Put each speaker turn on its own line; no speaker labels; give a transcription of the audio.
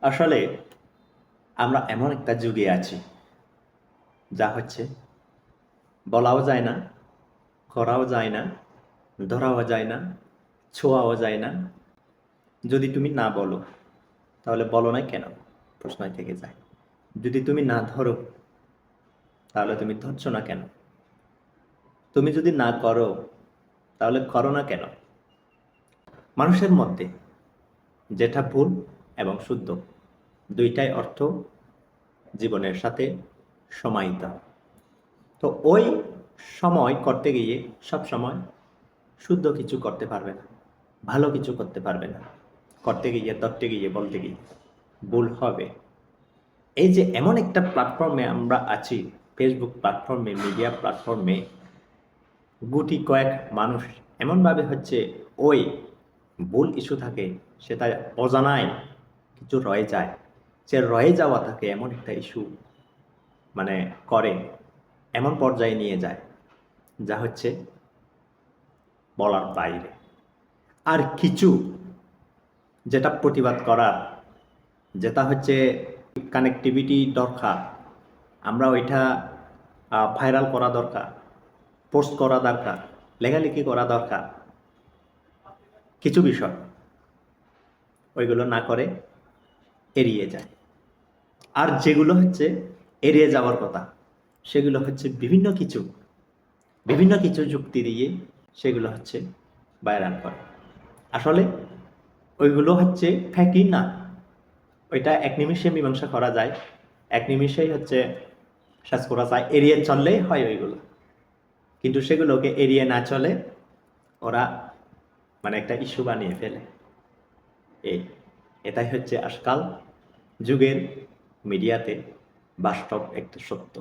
আসলে আমরা এমন একটা যুগে আছি যা হচ্ছে বলাও যায় না, করাও যায় না, ধরাও যায় না, ছোঁয়াও যায় না। যদি তুমি না বলো তাহলে বলো না কেন প্রশ্নই থেকে যায়। যদি তুমি না ধরো তাহলে তুমি ধরছো না কেন? তুমি যদি না করো তাহলে করো না কেন? মানুষের মধ্যে যেটা ভুল এবং শুদ্ধ দুইটাই অর্থ জীবনের সাথে সমাহিত। তো ওই সময় করতে গিয়ে সব সময় শুদ্ধ কিছু করতে পারবে না, ভালো কিছু করতে পারবে না। করতে গিয়ে, ধরতে গিয়ে, বলতে গিয়ে ভুল হবে। এই যে এমন একটা প্ল্যাটফর্মে আমরা আছি, ফেসবুক প্ল্যাটফর্মে, মিডিয়া প্ল্যাটফর্মে গুটি কয়েক মানুষ এমনভাবে হচ্ছে ওই ভুল ইস্যু থাকে, সেটা অজানায় কিছু রয়ে যায়। সে রয়ে যাওয়া থাকে এমন একটা ইস্যু মানে করে, এমন পর্যায়ে নিয়ে যায় যা হচ্ছে বলার বাইরে। আর কিছু যেটা প্রতিবাদ করার, যেটা হচ্ছে কানেক্টিভিটি দরকার, আমরা ওইটা ভাইরাল করা দরকার, পোস্ট করা দরকার, লেখালেখি করা দরকার। কিছু বিষয় ওইগুলো না করে এড়িয়ে যায়। আর যেগুলো হচ্ছে এড়িয়ে যাওয়ার কথা, সেগুলো হচ্ছে বিভিন্ন কিছু যুক্তি দিয়ে সেগুলো হচ্ছে ভাইরাল করে। আসলে ওইগুলো হচ্ছে ফ্যাকই না, ওইটা এক নিমিষে মীমাংসা করা যায়, এক নিমিষেই হচ্ছে শেষ করা যায়, এড়িয়ে চললেই হয় ওইগুলো। কিন্তু সেগুলোকে এড়িয়ে না চলে ওরা মানে একটা ইস্যু বানিয়ে ফেলে। এই এটাই হচ্ছে আজকাল যুগের মিডিয়াতে বাস্তব একটা সত্য।